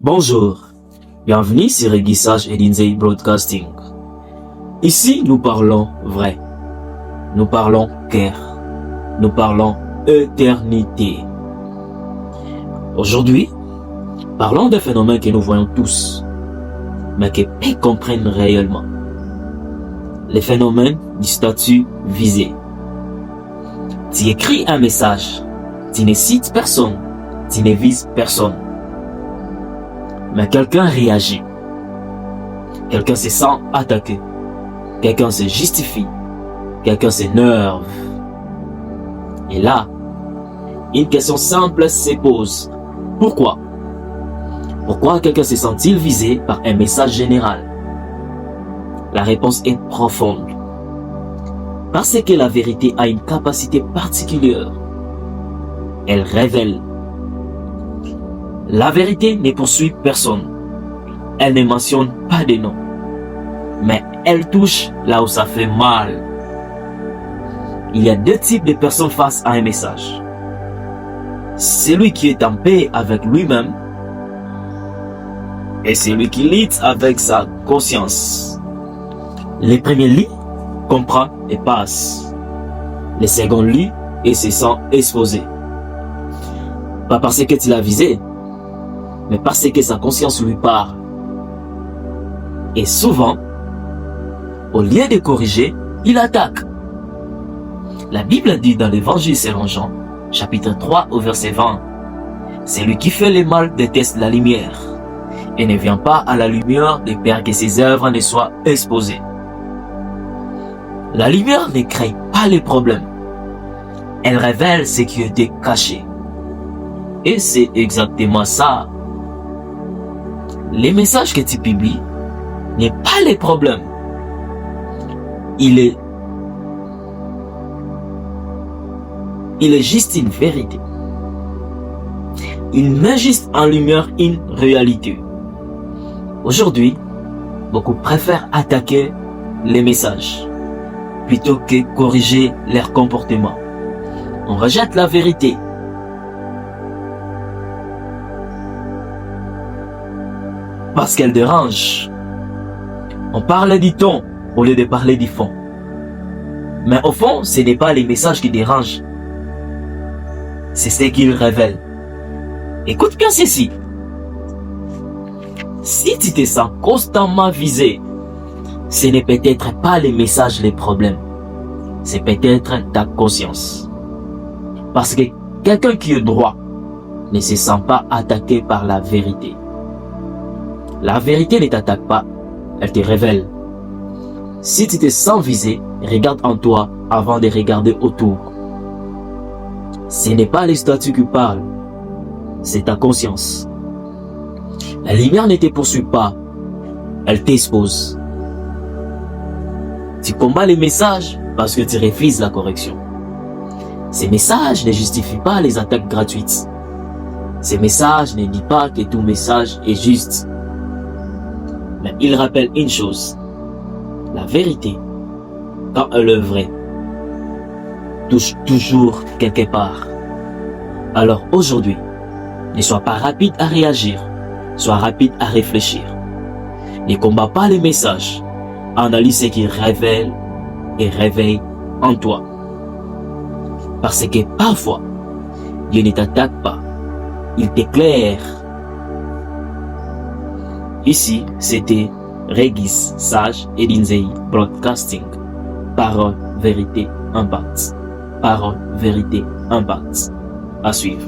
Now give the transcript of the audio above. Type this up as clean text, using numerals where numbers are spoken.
Bonjour, bienvenue sur Aiguissage et Lindsay Broadcasting. Ici, nous parlons vrai, nous parlons cœur, nous parlons éternité. Aujourd'hui, parlons d'un phénomène que nous voyons tous, mais que peu comprennent réellement. Le phénomène du statut visé. Tu écris un message, tu ne cites personne, tu ne vises personne. Mais quelqu'un réagit. Quelqu'un se sent attaqué. Quelqu'un se justifie. Quelqu'un s'énerve. Et là, une question simple se pose. Pourquoi? Pourquoi quelqu'un se sent-il visé par un message général? La réponse est profonde. Parce que la vérité a une capacité particulière. Elle révèle. La vérité ne poursuit personne. Elle ne mentionne pas de nom. Mais elle touche là où ça fait mal. Il y a deux types de personnes face à un message. Celui qui est en paix avec lui-même et celui qui lutte avec sa conscience. Le premier lit, comprend et passe. Le second lit et se sent exposé. Pas parce que tu l'as visé, mais parce que sa conscience lui parle. Et souvent, au lieu de corriger, il attaque. La Bible dit dans l'Évangile selon Jean, chapitre 3 au verset 20, « Celui qui fait le mal déteste la lumière, et ne vient pas à la lumière de peur que ses œuvres ne soient exposées. » La lumière ne crée pas les problèmes. Elle révèle ce qui était caché. Et c'est exactement ça. Les messages que tu publies n'est pas le problème. Il est juste une vérité. Il met juste en lumière une réalité. Aujourd'hui, beaucoup préfèrent attaquer les messages plutôt que corriger leur comportement. On rejette la vérité. Parce qu'elle dérange. On parle du ton au lieu de parler du fond. Mais au fond, ce n'est pas les messages qui dérangent. C'est ce qu'ils révèlent. Écoute bien ceci. Si tu te sens constamment visé, ce n'est peut-être pas les messages les problèmes. C'est peut-être ta conscience. Parce que quelqu'un qui est droit ne se sent pas attaqué par la vérité. La vérité ne t'attaque pas, elle te révèle. Si tu te sens visé, regarde en toi avant de regarder autour. Ce n'est pas les statues qui parlent, c'est ta conscience. La lumière ne te poursuit pas, elle t'expose. Tu combats les messages parce que tu refuses la correction. Ces messages ne justifient pas les attaques gratuites. Ces messages ne disent pas que tout message est juste. Mais il rappelle une chose, la vérité, quand elle est vraie, touche toujours quelque part. Alors aujourd'hui, ne sois pas rapide à réagir, sois rapide à réfléchir. Ne combat pas les messages, analyse ce qui révèle et réveille en toi. Parce que parfois, Dieu ne t'attaque pas, il t'éclaire. Ici, c'était Régis, Sage et Lindsay Broadcasting. Parole, vérité, impact. Parole, vérité, impact. À suivre.